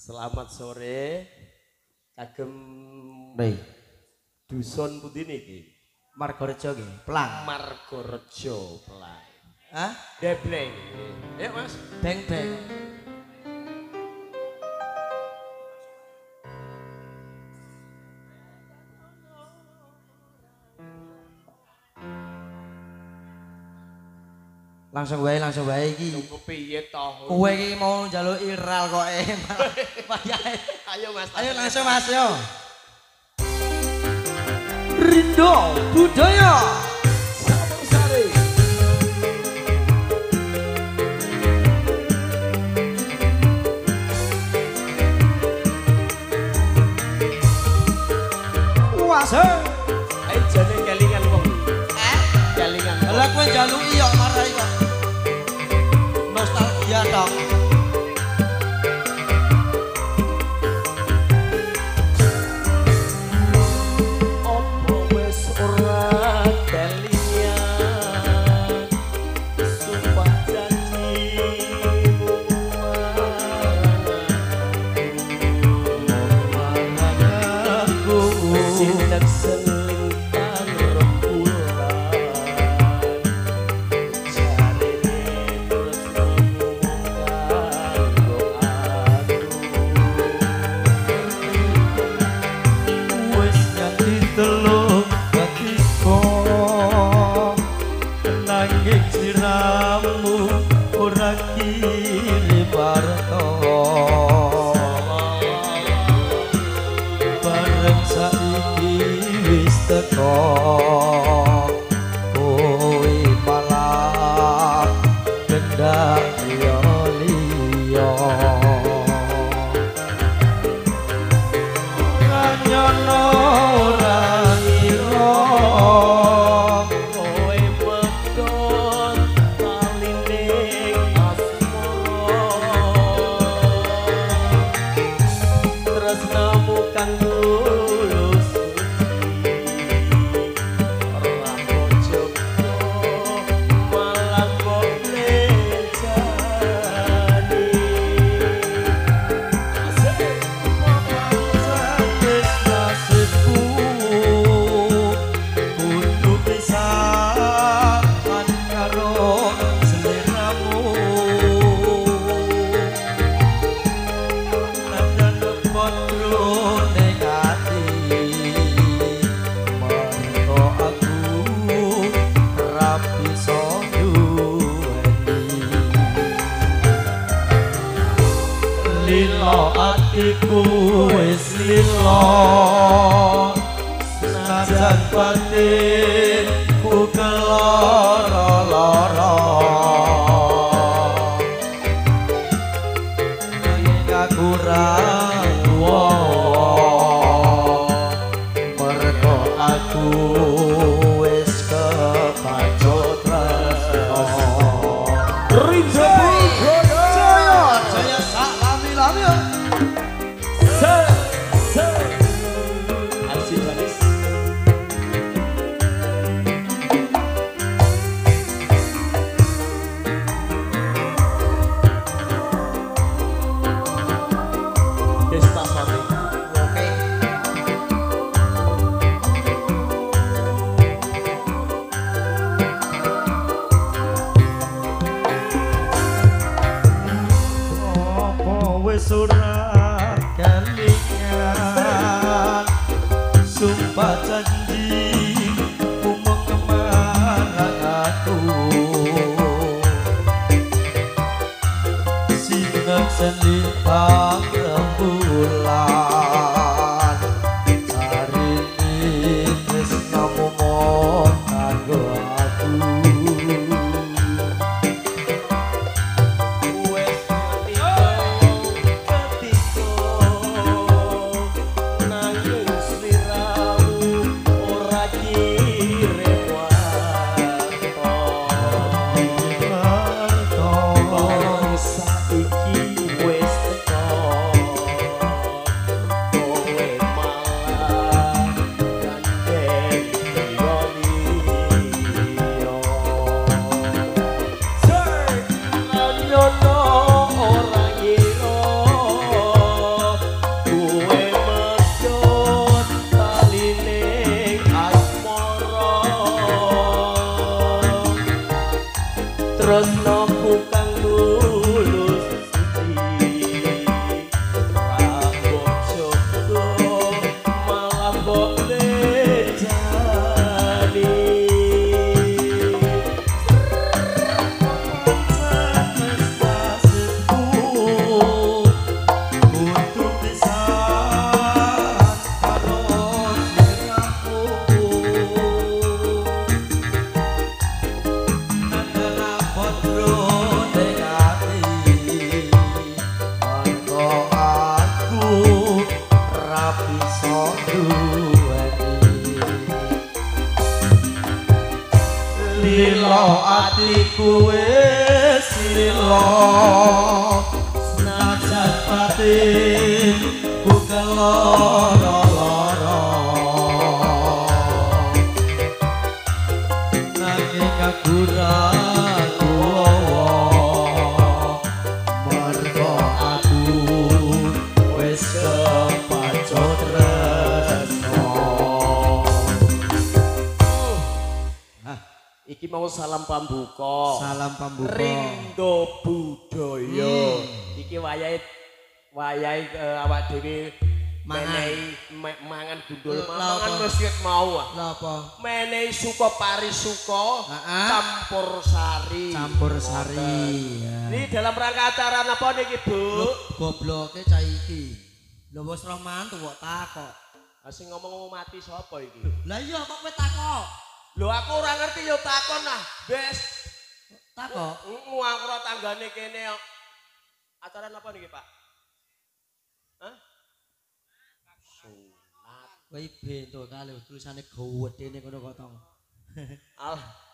Selamat sore. Kagem dusun pundi niki? Margorejo nggih, Pelang. Margorejo, Pelang. Hah? Debleng. Ayo Mas. Beng-beng. Langsung wae iki. Tunggu piye toh? Kowe iki mau njaluk iral kok malah. Ayo Mas. Ayo langsung Mas yo. Rindo Budaya Sabung Sari. Wase. Ayo jane kelingan wong. Kelingan. Lah kowe njaluki yo marai kok. Nostalgia dong. Iku wis lilo senajan batin ku keloro-loro nanging aku ra mergo aku wis kepacut tresno Rindo Budaya jaya sak lami-lami. Surat kelingan sumpah janji umur kemarang aku sinar selintang rembulan hari ini tresnamu mon kanggo aku. tresnaku kang mulus suci rambut joko malah mbok lejani lilo atiku wis lilo senajan batin ku keloro-loro nanging aku ragu mergo aku wis kepacut tresno. Iki mau salam pambuka. Salam pambuka. Rindo budaya. Iki wayahe awak dhewe menehi mangan gundul mangan wis mau ah. Lha apa? Menehi suka parisuka campur sari. Campur sari. Ini dalam rangka acara apa niki, Bu? Gobloke cah iki. Lho wis roh mantu kok takok. Ha sing ngomong mati sapa iki? Lah iya kok kowe takok? Lho aku ora ngerti ya takon ah, Bes. Takok? Aku ora tanggane kene kok. Acara apa niki, Pak? Hah? Sunat. Kowe bento kali tulisane gowedene ngono kok tong.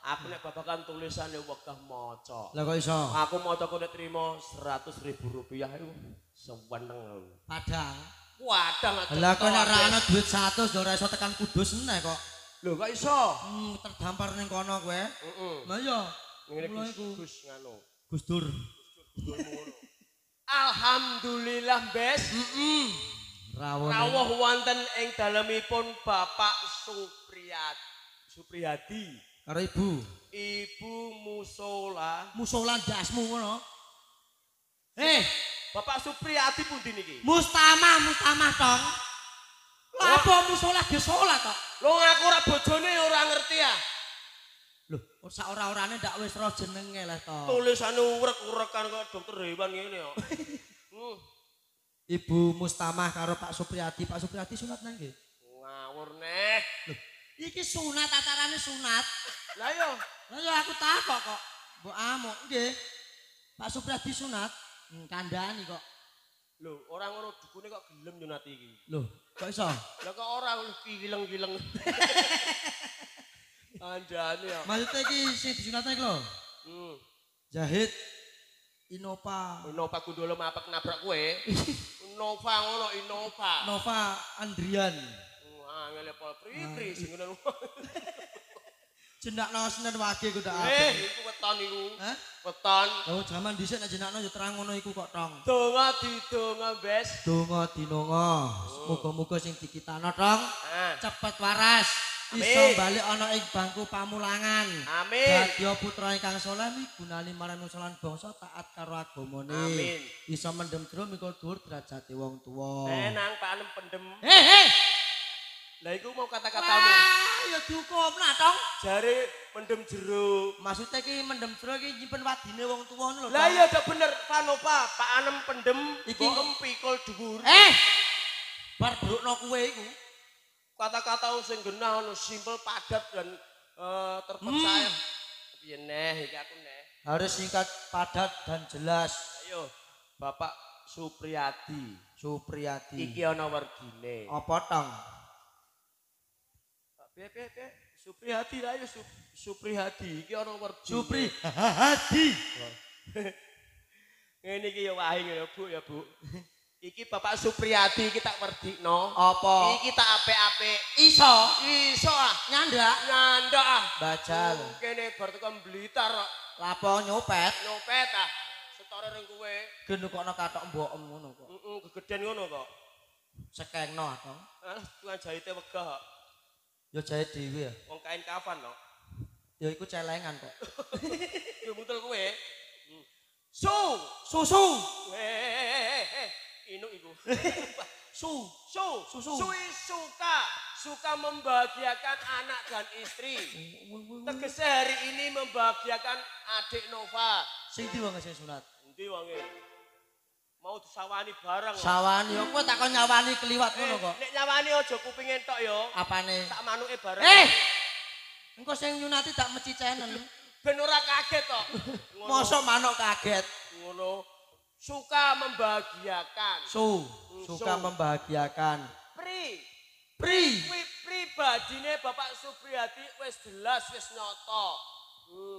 Aku nek babakan tulisane wegah maca. Lah kok iso? Aku maca kok nek trimo Rp100.000 iku seneng. Padang. Wadang aja. Lah kok nek ora ana duit 100 ya ora iso tekan Kudus meneh kok. Lho kok iso? Terdampar ning kono kowe. Heeh. Lah iya. Ngene Gus nganu. Gus Dur. Alhamdulillah, Bes. Rawuh wonten ing dalemipun Bapak Supriyadi. Karo ibu. Ibu Musola. Musola ndasmu ngono. Bapak Supriyadi pundi niki? Mustamah tong. Lah apa musola ge salat kok? Lho aku ora bojone ora ngerti ah. Lho, sak ora-orane ndak wis roh jenenge lah to. Tulisane urek-urekan kok dokter hewan ngene kok. Ibu Mustamah karo Pak Supriyadi. Pak Supriyadi sunat nang nggih? Ngawur neh. Lho, iki sunat acarane sunat. Lah yo. Lah yo aku takok kok. Mbok amuk nggih. Pak Supriyadi sunat kandhani kok. Lho, ora ngono dukune kok gelem nyunati iki. Lho, kok iso? Lah kok ora kileng-kileng. Andane ya. Maksudnya iki sing disunatne iki lho. Jahit Innova. Innova kudolo mapek nabrak kowe. Innova ngono, Innova. Nova Andrian. Angel pol pri sing ngono. Jenakno Senin Wage ku ndak Iku weton iku. Hah? Weton. Oh, jaman dhisik nek jenakno ya terang ngono iku kok tong. Donga didonga, Bes. Donga dinonga. Muga-muga sing dikitano tong cepet waras. Amin. Iso bali ana ing bangku pamulangan. Amin. Dadya putra ingkang saleh migunani marang nusalan bangsa taat karo agamane. Amin. Iso mendem jero mikul dhuwur derajate wong tuwa. Nang Pak Anem pendem. Lah iku mau kata-katamu. Ya dihukum lah tong. Jare mendem jero. Maksudnya ki mendem jero ki nyimpen wadine wong tuwa ngono lho. Lah iya dak bener Panova, Pak Anem pendem Iki iki empikul dhuwur. Bar brukno kuwe iku. Kata-kata sing genah ono simpel padat dan terpercaya. Piye neh iki aku neh. Harus singkat, padat dan jelas. Ayo Bapak Supriyadi. Iki ana wergine. Apa tong? Piye Supriyadi lah ya Supriyadi iki ana wergine. Supriyadi. Ngene iki ya wae ya Bu ya Bu. Iki Bapak Supriyadi iki tak werdikno. Apa? Iki tak apik-apik. Iso ah. nyandak. Nyandak ah. Bajal. Kene bar tekan Blitar kok. Lapo nyopet. Nyopet ah. Setore ring kowe. Gen kok ana katok mbokem ngono kok. Heeh, gegeden ngono kok. Sekengno atong. Tukang jahite wegah kok. Ya jahit dhewe ya. Wong kain kafan kok. Ya iku celengan kok. Yo mutul kowe. Susu. Inuk iku. Susu. Sui suka membahagiakan anak dan istri. Tegese hari ini membahagiakan adik Nova. Sing ndi wong sing sunat? Endi wonge? Mau disawani bareng. Sawani yo kowe takon nyawani kliwat ngono kok. Nek nyawani aja kuping entok yo. Apane? Tak manuke bareng. Engko sing nyunati tak mecicenen. Ben ora kaget kok. Mosok manuk kaget. Ngono. Suka membahagiakan. Suka membahagiakan. Pribadine Bapak Supriyadi wis jelas wis nyoto.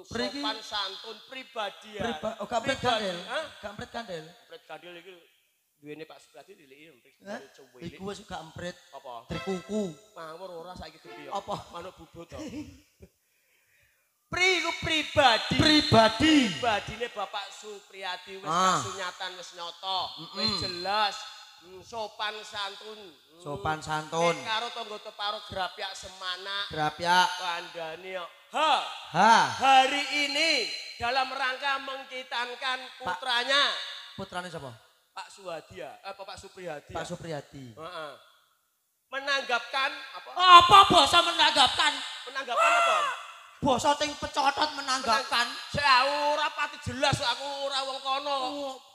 Sopan santun pribadi ya. Kampret kandel. Kampret kandel. Kampret kandel iki duwene Pak Supriyadi diliki Iku wis gak empret. Apa? Trikuku. Mawur ora saiki tembe yo. Apa? Manuk bubut to. Pribadine Bapak Supriyadi wis kasunyatan wis nyoto. Wis jelas. Sopan santun. Karo tangga teparo grapyak semana. Kandhane yo. Hari ini dalam rangka mengkitankan putranya. Putrane sapa? Pak Suhadi ya. Pak Supriyadi. Pak Supriyadi. Heeh. Menanggapkan apa? Apa basa menanggapkan? Menanggapan apa? Basa ting pecotot menanggapkan. Saya ora pati jelas aku ora wong kono.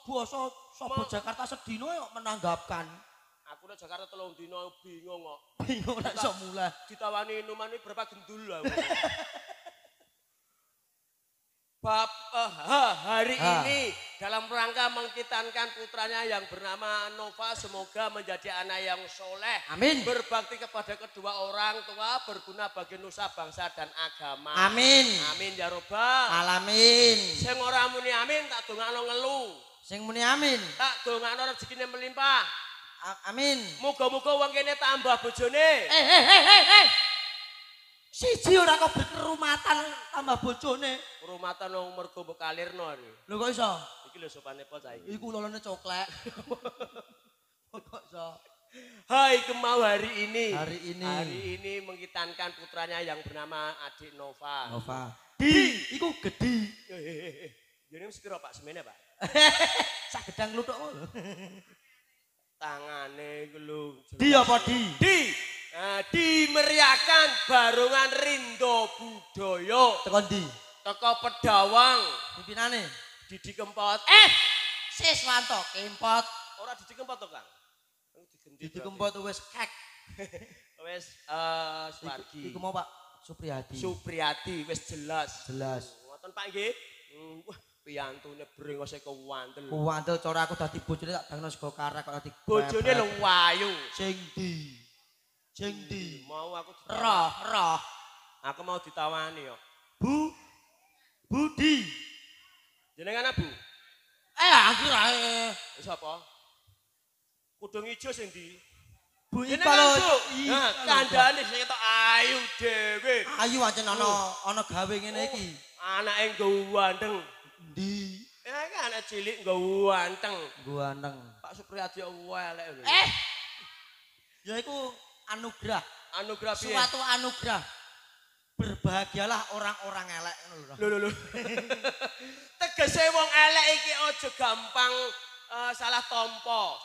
Basa sapa Jakarta sedina kok menanggapkan. Aku nek Jakarta 3 dina bingung kok. Bingung nek iso mulai. Ditawani inuman iki berapa gendul lah. Hari ini dalam rangka mengkitankan putranya yang bernama Nova, semoga menjadi anak yang soleh. Amin. Berbakti kepada kedua orang tua, berguna bagi nusa bangsa dan agama. Amin. Amin ya robbal Alamin. Sing ora muni amin tak dongakno ngelu. Sing muni amin. Tak dongakno rezekine melimpah. Amin. Muga-muga wong kene tambah bojone. Siji ora kok berkerumatan tambah bojone. Rumatan wong mergo mbok kalirno iki. Lho kok iso? Iki lho sopane pot saiki. Iku lolone coklek. Kok iso? Hai kemau hari ini. Hari ini mengkitankan putranya yang bernama Adik Nova. Iku gedhi. Jenenge wis pira Pak semene, Pak? Sak gedang kluthuk ngono. Tangane iku lho. Di apa di? Dimeriahkan Barongan Rindo Budaya. Teko ndi? Teko Pedawang. Pimpinane Didi Kempot. Siswanto Kempot. Ora Didi Kempot to, Kang? Didi Kempot wis kek. Wis Suwardi. Iku mau Pak Supriyadi. Supriyadi wis jelas. Ngoten Pak nggih. Wah, piyantune brengose kewantel. Kuwantel cara aku dadi bojone tak dangno sego karek kok dadi Bojone lho wayu. Sing ndi? Mau aku Roh. Aku mau ditawani yo. Budi. Jenengan Bu? Anggur ae. Wis apa? Kudung ijo sing ndi? Bu Jenengan Bu. Nah, kandhane sing ketok ayu dhewe. Ayu ancen ana gawe ngene iki. Anake ganteng. Ndi? Iki anak cilik ganteng. Ganteng. Pak Supriyadi elek lho. Ya iku anugerah. Anugerah piye? Suatu anugerah. Berbahagialah orang-orang elek ngono lho. Lho. Tegese wong elek iki aja gampang salah tampa.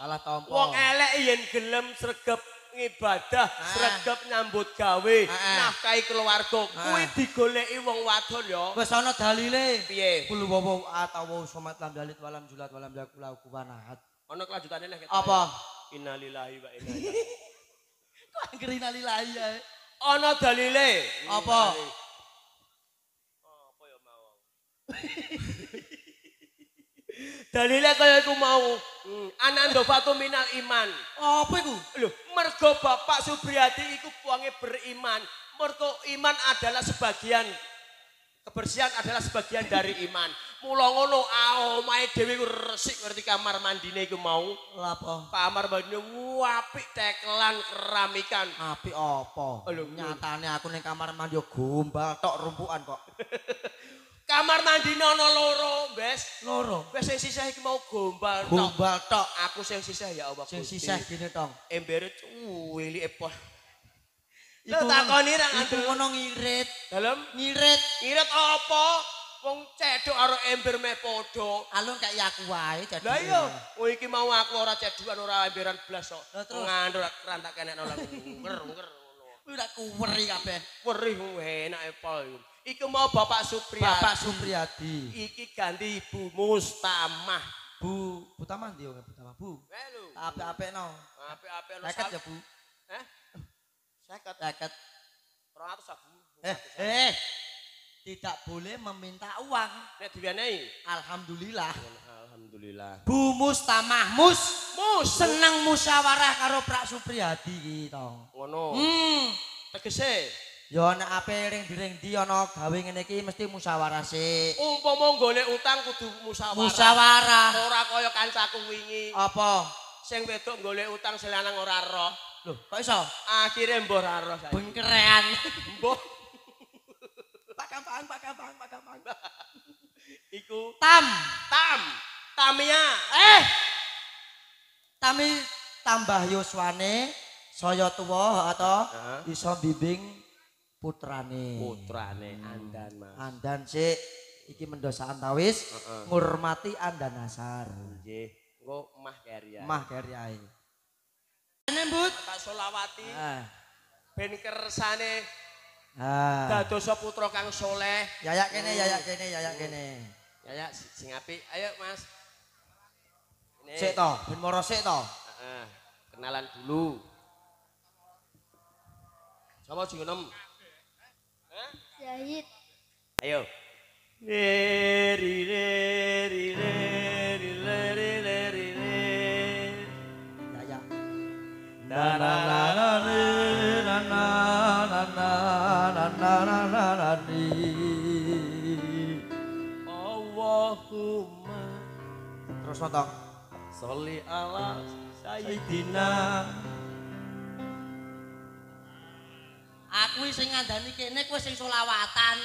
Wong elek yen gelem sregep ngibadah, sregep nyambut gawe, nafkahi keluarga, kuwi digoleki wong wadon ya. Wis ana dalile. Piye? Kul wawu atawu somat lam dalit walam julat walam yakula kubanahat. Ana kelanjutane nek Apa? Innalillahi wa inna ilaihi. Kok anggere lillahi ae. Ana dalile. Apa? Apa ya mau? Dalile kaya iku mau. Ananda fatu minal iman. Apa iku? Lho, mergo Bapak Supriyadi iku wonge beriman. Mergo iman adalah sebagian kebersihan adalah sebagian dari iman. Mula ngono omahe dhewe iku resik ngerti kamar mandine iku mau. Lha apa? Kamar mandine apik tekelan keramikan. Apik apa? Nyatane aku ning kamar mandi yo gombal tok rumpukan kok. Kamar mandine ana loro, Mbes. Loro. Wis sing sisih iki mau gombal tok. Gombal tok. Aku sing sisih ya Allah. Sing sisih gini tong. Embere cuwilike pos. Lho takoni ra ngandel ngono ngirit. dalem Ngirit. ngirit apa? Wong cedhok karo ember meh padha. Alun kaya aku wae jadi. Lah iya, oh iki mau aku ora cedhukan ora emberan blas kok. Lah terus Ngandel rantak kenekno lho ngger ngono. kuwi ora kuweri kabeh. Werih enake pol. Iku mau Bapak Supriyadi. Bapak Supriyadi. Iki ganti Ibu Mustamah. Bu Tamah ndi wong Tamah Bu? Lho. Apik-apikno. Apik-apik lho. Leket ya Bu. Heh? 50. Leket. 200 Bu. Tidak boleh meminta uang. Nek diwenehi. Alhamdulillah. Alhamdulillah. Bu Mustamah Mus seneng musyawarah karo Prak Supriyadi iki to. Ngono. Tegese Ya nek ape ring di ana gawe ngene iki mesti musyawarah sik. umpama golek utang kudu musyawarah. Musyawarah. Ora kaya kancaku wingi. Apa? Sing wedok golek utang sing lanang ora roh. Loh, kok iso? Akhire mbah ora roh saiki. Bengkerean. Mbah Pak Gampang. iku Tamia. Tami tambah yuswane saya tuwa atau iso bimbing putrane. Putrane Andan Mas. Andan sik iki mendosa antawis ngurmati Andan Nasar. Nggih, engko Mah Keria. Mah keriae. Ene Mbut. Pak Solawati. Ben kersane Ah. dadosa putra kang soleh. Yayak kene. Ya sing apik. Ayo Mas. Ini. Sik to, ben moro sik to. Kenalan dulu. Sama jeneng? Zahid. Ayo. Leri leri leri leri leri leri. Yayak. na na na na na na na na na na ni Allahumma Terus nonton. sholli ala sayyidina. Aku sing ngandani kene kowe sing selawatan.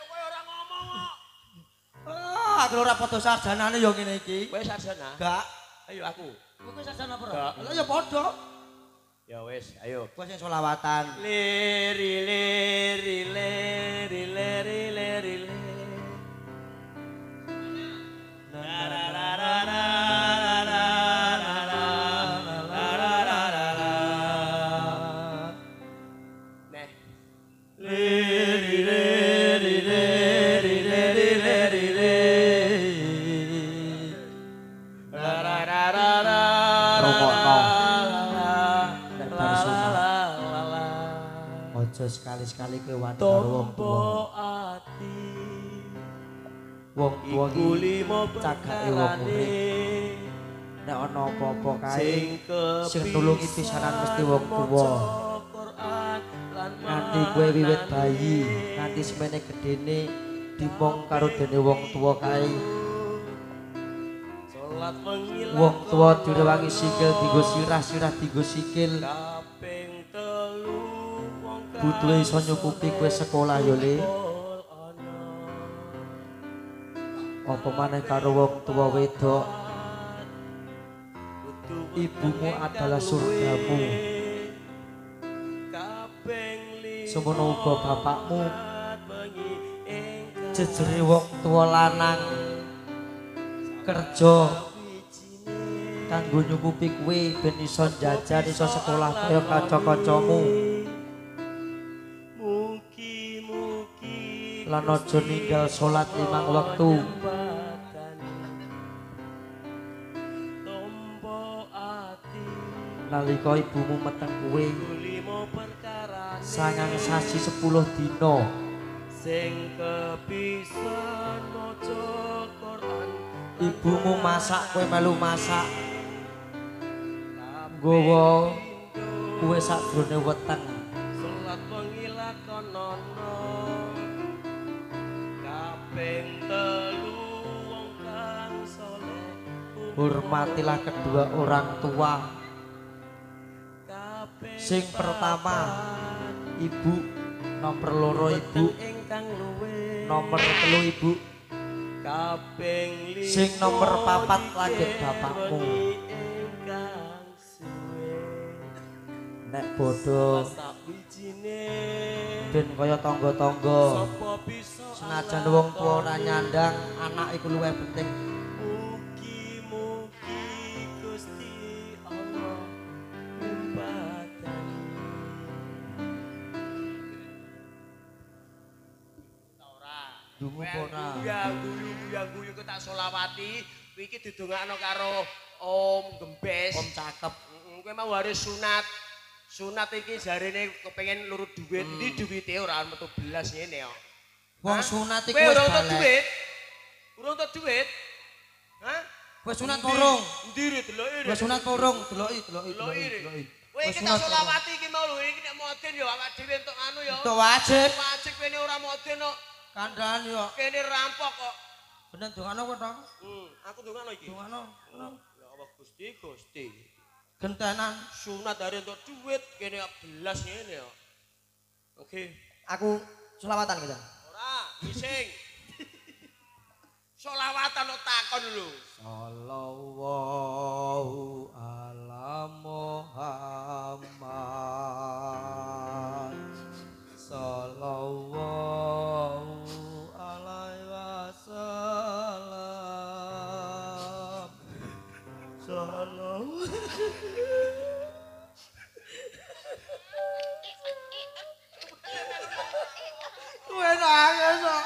Kowe ora ngomong kok. Aku ora padha sarjanane ya ngene iki. Kowe sarjana? Enggak. Ayo aku. Kowe sarjana apa ora? Enggak. Lah ya padha. Ya wis, ayo. Kowe sing selawatan. Leri leri leri leri leri leri. Neh. leri leri leri leri leri Rokokno. Nek bar sunat. Aja sekali-sekali kowe wani karo wong tuwa. ati Wong tuwa iku iki limo cagake wong urip. Nek ana apa-apa kae sing nulungi pisanan mesti wong tuwa. Nganti kowe wiwit bayi, nganti semene gedene dimong karo dene wong tuwa kae. salat mengilang Wong tuwa direwangi sikil dienggo sirah dienggo sikil. kaping telu wong Butuhe iso nyukupi kowe sekolah yo Le. Apa maneh karo wong tuwa wedok. Ibumu adalah surgamu. Semono uga bapakmu. Jejere wong tuwa lanang kerja kanggo nyukupi kowe ben iso jajan iso sekolah kaya kanca-kancamu. Lan aja ninggal salat 5 wektu. Nalika ibumu meteng kowe sangang sasi 10 dina sing kepisan maca Quran ibumu masak kowe melu masak nggawa kowe sakjroning weteng salat pengilakonono kaping telu wong kang saleh hormatilah kedua orang tua. Sing pertama ibu, nomor loro ibu, nomor telu ibu, kaping sing nomor papat lagi bapakmu. nek bodoh sak wijine ben kaya tangga-tangga sapa bisa senajan wong tuwa ora nyandang anak iku luwih penting mugi-mugi Gusti Allah nyempatani ora dungu ora guyu kok tak solawati iki didongakno karo Om Gembes om cakep kowe mau harus sunat iki jarene kepengin lurut duit ndi duwite ora metu belas ngene kok wong sunat iku kowe wis ora entuk balik duit urung entuk duit hah wis sunat urung ndire deloki wis sunat urung deloki kowe iki tak selawati iki mau lho iki nek moden ya awak dhewe entuk anu ya entuk wajib kene ora moden kok kandhan yo kene rampok kok bener dongano kowe to aku dongano iki dongano ya Allah Gusti gentenan sunat hari untuk duit kene belas ngene kok oke aku selawatan kita ora bising selawatan kok takon lho sallallahu ala Muhammad sallallahu alaihi wasallam sallallahu Kowe nangis kok.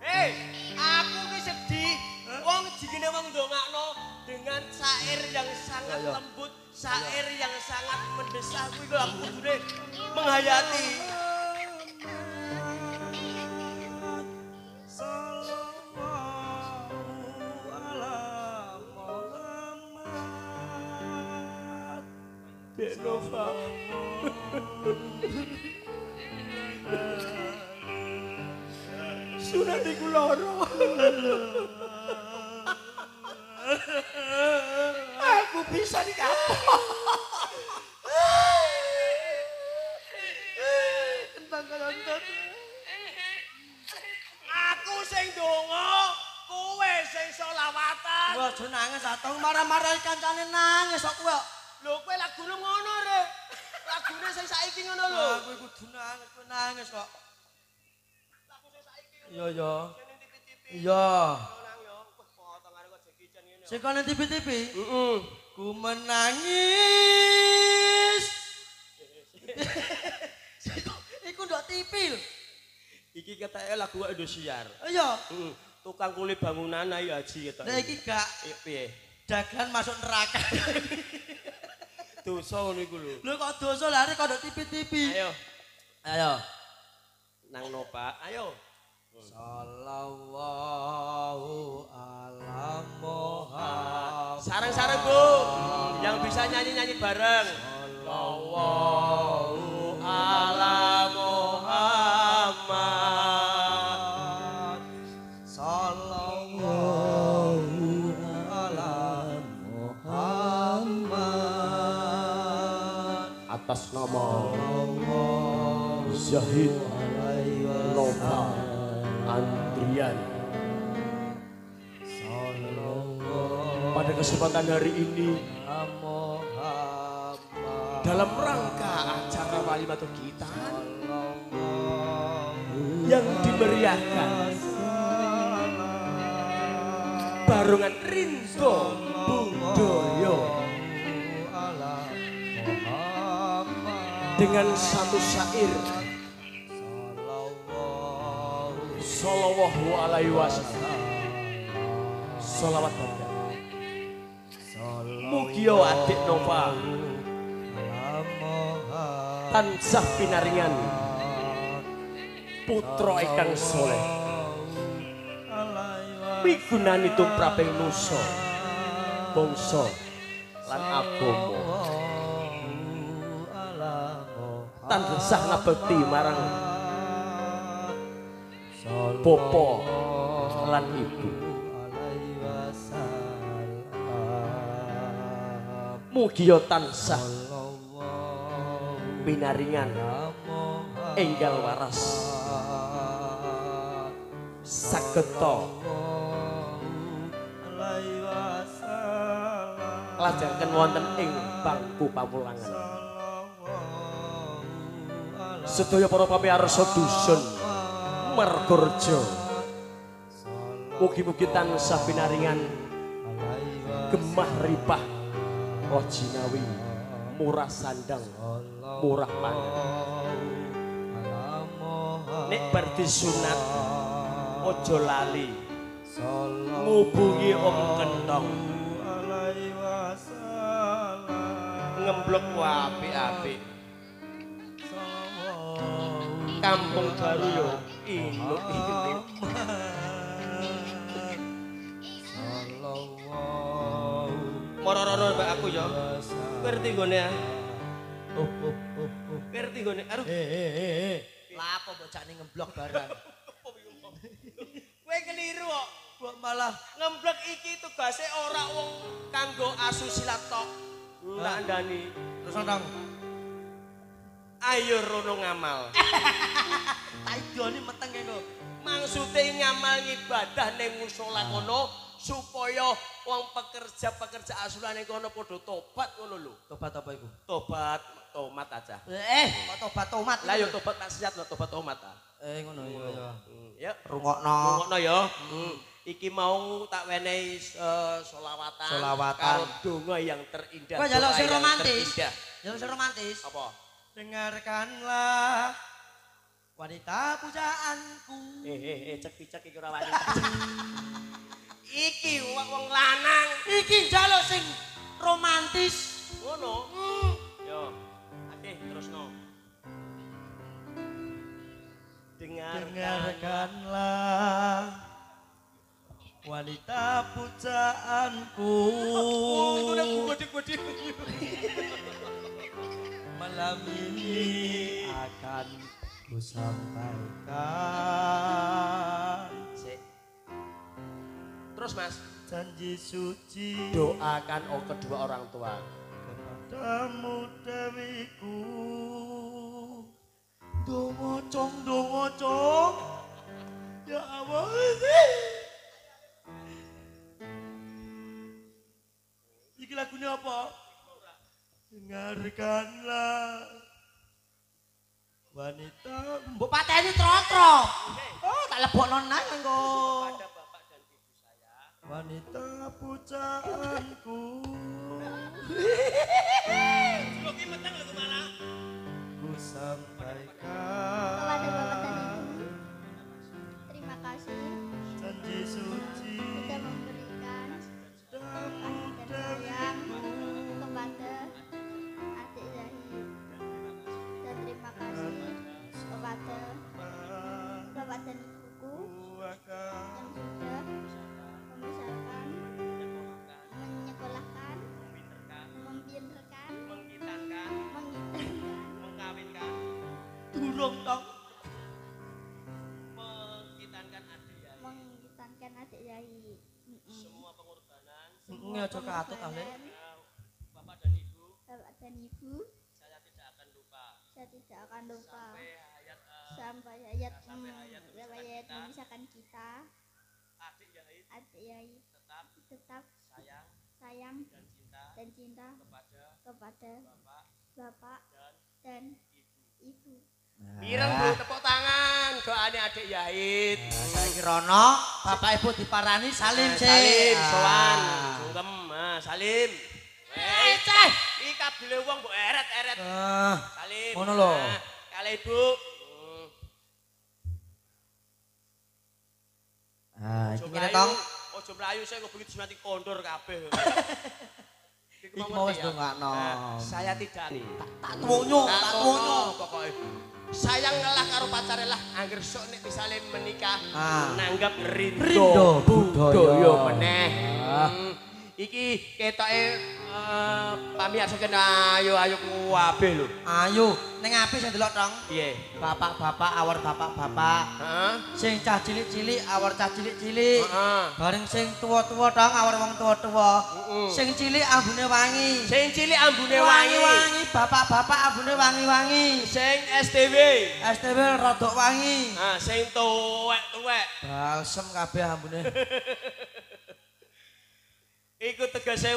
hei aku ki sedih wong jigine wong ndongakno dengan syair yang sangat lembut syair yang sangat mendesah kuwi kok aku kudune menghayati Nova. Sunat iku lara. Aku bisa dikapok. Entang kalontot. Aku sing donga, kowe sing selawatan. Wah, aja nangis atong marah-marahi kancane nangis kok kowe. Lho kowe lagune ngono rek. Lagune sing saiki ngono lho. Aku kudu nangis, kowe nangis kok. Lagu sing saiki. Iya ya. Sing ning TV-TV. Iya. Nang yo, wah potongane kok Jackie Chan ngene. Sing kono TV-TV. Heeh. Ku menangis. Iku ndok TV lho. Iki ketake lagu Indosiar. Iya. Heeh. Tukang kulit bangunan ayo Haji ketok. Lah iki gak piye? dagan masuk neraka. Dosa ngono iku lho. Lho kok dosa lare kok ndok TV-TV. Ayo. Ayo. Nang Nova, ayo. Sallallahu ala Muhammad. Sareng-sareng, Bu. Yang bisa nyanyi-nyanyi bareng. Sallallahu ala Muhammad. Sallallahu ala Muhammad. Atas nama Zahid Nova Andrian. Pada kesempatan hari ini dalam rangka acara Walimatul Khitan yang dimeriahkan Barongan Rinso Budoyo dengan satu syair Sallallahu alaihi wasallam. Salawat banda. Mugia adik Nova tansah pinaringan putra ingkang soleh migunani tumraping nusa bangsa lan agama tansah ngabekti marang bapa lan ibu. Mugia tansah pinaringan enggal waras sageta lajengaken wonten ing bangku pamulangan sedaya para pamirsa dusun Mergorejo mugi-mugi tansah pinaringan gemah ripah roh jinawi murah sandang murah pangan nek bar disunat aja lali ngubungi Om Kentong ngemblek apik-apik Kampung Baru yo induk-induk moro-roro mbak aku yo ngerti gone ya ngerti gone aduh Lah apa bocah ini ngemblok barang kowe keliru kok kok malah ngemblek iki tugase ora wong kanggo asusila tok tak ndani terus nang ayo rono ngamal tak idoni meteng kok maksude ngamal ngibadah ning musala kono supaya wong pekerja-pekerja asulane kono padha tobat ngono lho tobat apa iku tobat tomat aja kok tobat tomat lah yo tobat maksiat lho tobat tomat ta ngono ya ya rungokno ya iki mau tak wenehi selawatan karo donga yang terindah kok njaluk sing romantis njaluk sing romantis apa dengarkanlah wanita pujaanku cek-cek iki ora wani iki wong lanang iki njaluk sing romantis ngono yo akeh terusno dengarkanlah wanita pujaanku malam ini akan ku sampaikan terus Mas janji suci doakan kedua orang tua kepadamu dewiku dongo cong ya Allah iki lagunya apa dengarkanlah wanita mbok pateni trotro oh tak lebokno nang engko pada bapak dan ibu saya wanita pujaanku Loki meteng lho malah ku sampaikan kepada Bapak dan Ibu, terima kasih janji suci sudah memberikan kasih dan sayang kepada adik Zahid dan terima kasih kepada Bapak dan Ibuku yang sudah membesarkan, menyekolahkan, mempinterkan, menggitarkan mengkawinkan durung tong menggitarkan adik ya menggitarkan adik Zahid. semua pengorbanan aja katut ale bapak dan ibu Bapak dan Ibu, saya tidak akan lupa saya tidak akan lupa sampai hayat sampai hayat memisahkan kita. adik Yahid Adik Yahid tetap sayang dan cinta kepada Bapak dan Ibu. Pireng Bu tepuk tangan doane adik Yahid. saiki rono bapak ibu diparani salim sih Salim sowan sungkem salim. Ceh iki kabele wong mbok eret-eret. Salim. ngono lho. Kale Ibu. Iki ngene tong Ojo mlayu saya kok begitu mati kondor kabeh. iki mau wis ndongakno Saya tidak tak tuwonyo pokoke. Sayang ngelah karo pacare lah angger sok nek misale menikah nanggap rindo budaya meneh. Iki ketoke pamirsa kene ayo kabeh lho. ayo ning api sing delok tong Piye? bapak-bapak awar bapak-bapak Heeh. sing cah cilik-cilik awar cah cilik-cilik Heeh. bareng sing tuwa-tuwa tong awar wong tuwa-tuwa sing cilik ambune wangi Sing cilik ambune wangi. wangi bapak-bapak ambune wangi-wangi Sing STW. STW rodok wangi Sing tuwek-tuwek. balsem kabeh ambune Iku tegese